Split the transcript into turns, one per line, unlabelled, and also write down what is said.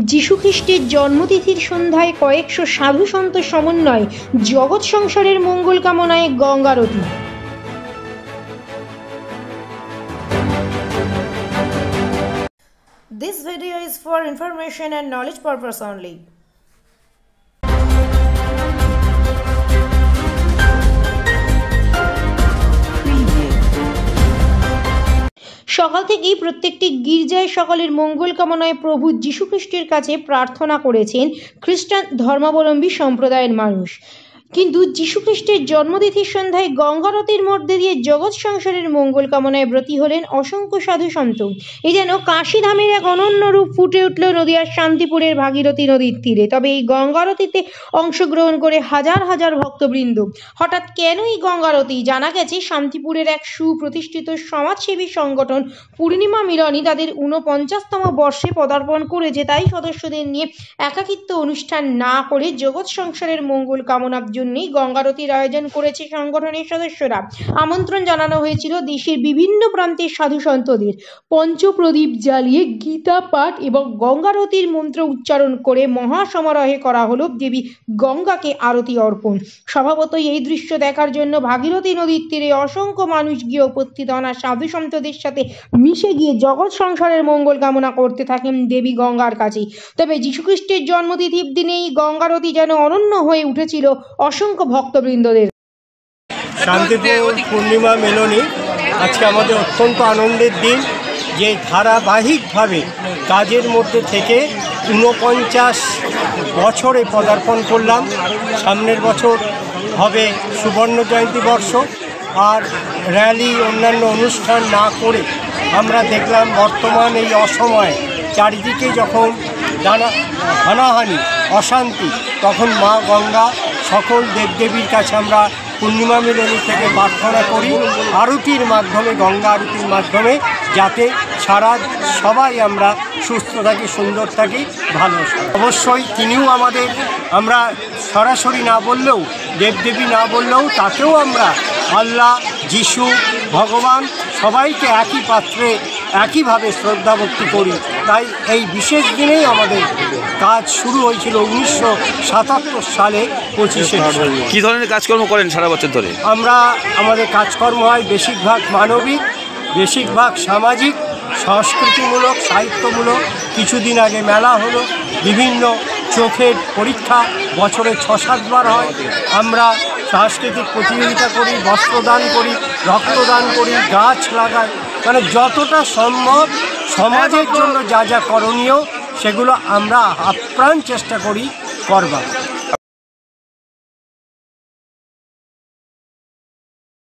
যীশুখ্রিস্টের জন্মতিথির সন্ধ্যায় কয়েকশো সাধু সন্ত সমন্বয়ে জগৎ সংসারের মঙ্গল কামনায় Ganga aarti. This video is for information and knowledge purpose only. সকাল থেকেই প্রত্যেকটি গির্জায় সকালের মঙ্গল কামনায় প্রভু যীশু খ্রিস্টের কাছে প্রার্থনা করেছেন খ্রিস্টান ধর্মাবলম্বী সম্প্রদায়ের মানুষ। কিন্তু যীশু খ্রিস্টের জন্মতিথির সন্ধ্যায় গঙ্গারতির মধ্যে দিয়ে জগৎ সংসারের মঙ্গল কামনায় ব্রতী হলেন অসংখ্য সাধু সন্ত। এই যেন কাশীধামের এক অনন্য রূপ ফুটে উঠল নদিয়ার শান্তিপুরের ভাগীরথী নদীর তীরে। তবে এই গঙ্গারতিতে অংশগ্রহণ করে হাজার হাজার ভক্তবৃন্দ। হঠাৎ কেন এই গঙ্গারতি? জানা গেছে শান্তিপুরের এক সুপ্রতিষ্ঠিত সমাজসেবী সংগঠন পূর্ণিমা মিলনী তাদের ৪৯তম বর্ষে পদার্পণ করেছে। তাই সদস্যদের নিয়ে একাকিত্ব অনুষ্ঠান না করে জগৎ সংসারের মঙ্গল কামনার জন্যই গঙ্গারতির আয়োজন করেছে সংগঠনের সদস্যরা। আমন্ত্রণ জানানো হয়েছিল দেশের বিভিন্ন প্রান্তের সাধু সন্তদের। পঞ্চপ্রদীপ জ্বালিয়ে গীতা পাঠ এবং গঙ্গারতির মন্ত্র উচ্চারণ করে মহাসমারোহে করা হলো দেবী গঙ্গাকে আরতি অর্পণ। স্বভাবতই এই দৃশ্য দেখার জন্য ভাগীরথী নদীর তীরে অসংখ্য মানুষ গিয়ে উপস্থিত হন আর সাধু সন্তদের সাথে মিশে গিয়ে জগৎ সংসারের মঙ্গল কামনা করতে থাকেন দেবী গঙ্গার কাছে। তবে যীশুখ্রিস্টের জন্মতিথির দিনে এই গঙ্গারতি যেন অনন্য হয়ে উঠেছিল অসংখ্য ভক্তবৃন্দদের।
শান্তিপুর পূর্ণিমা মিলনী আজকে আমাদের অত্যন্ত আনন্দের দিন, যে ধারাবাহিকভাবে কাজের মধ্যে থেকে ৪৯ বছরে পদার্পণ করলাম। সামনের বছর হবে সুবর্ণ জয়ন্তী বর্ষ। আর র্যালি অন্যান্য অনুষ্ঠান না করে আমরা দেখলাম বর্তমান এই অসময়ে চারিদিকে যখন হানাহানি অশান্তি, তখন মা গঙ্গা সকল দেবদেবীর কাছে আমরা পূর্ণিমা মিলনী থেকে প্রার্থনা করি আরতির মাধ্যমে, গঙ্গা আরতির মাধ্যমে, যাতে সারা সবাই আমরা সুস্থ থাকি, সুন্দর থাকি, ভালো। অবশ্যই তিনিও আমাদের, আমরা সরাসরি না বললেও, দেবদেবী না বললেও তাকেও আমরা আল্লাহ, যিশু, ভগবান সবাইকে একই পাত্রে একইভাবে শ্রদ্ধা ভক্তি করি। তাই এই বিশেষ দিনেই আমাদের কাজ শুরু হয়েছিল 1977 সালে 25শে।
কী ধরনের কাজকর্ম করেন সারা বছর ধরে?
আমাদের কাজকর্ম হয় বেশিরভাগ মানবিক, বেশিরভাগ সামাজিক, সংস্কৃতিমূলক, সাহিত্যমূলক। কিছুদিন আগে মেলা হলো, বিভিন্ন চোখের পরীক্ষা বছরে ৬-৭ বার হয়। আমরা সাংস্কৃতিক প্রতিযোগিতা করি, বস্ত্রদান করি, রক্তদান করি, গাছ লাগাই, মানে যতটা সম্ভব সমাজের জন্য যা যা করণীয় সেগুলো আমরা আপ্রাণ চেষ্টা করি করবার।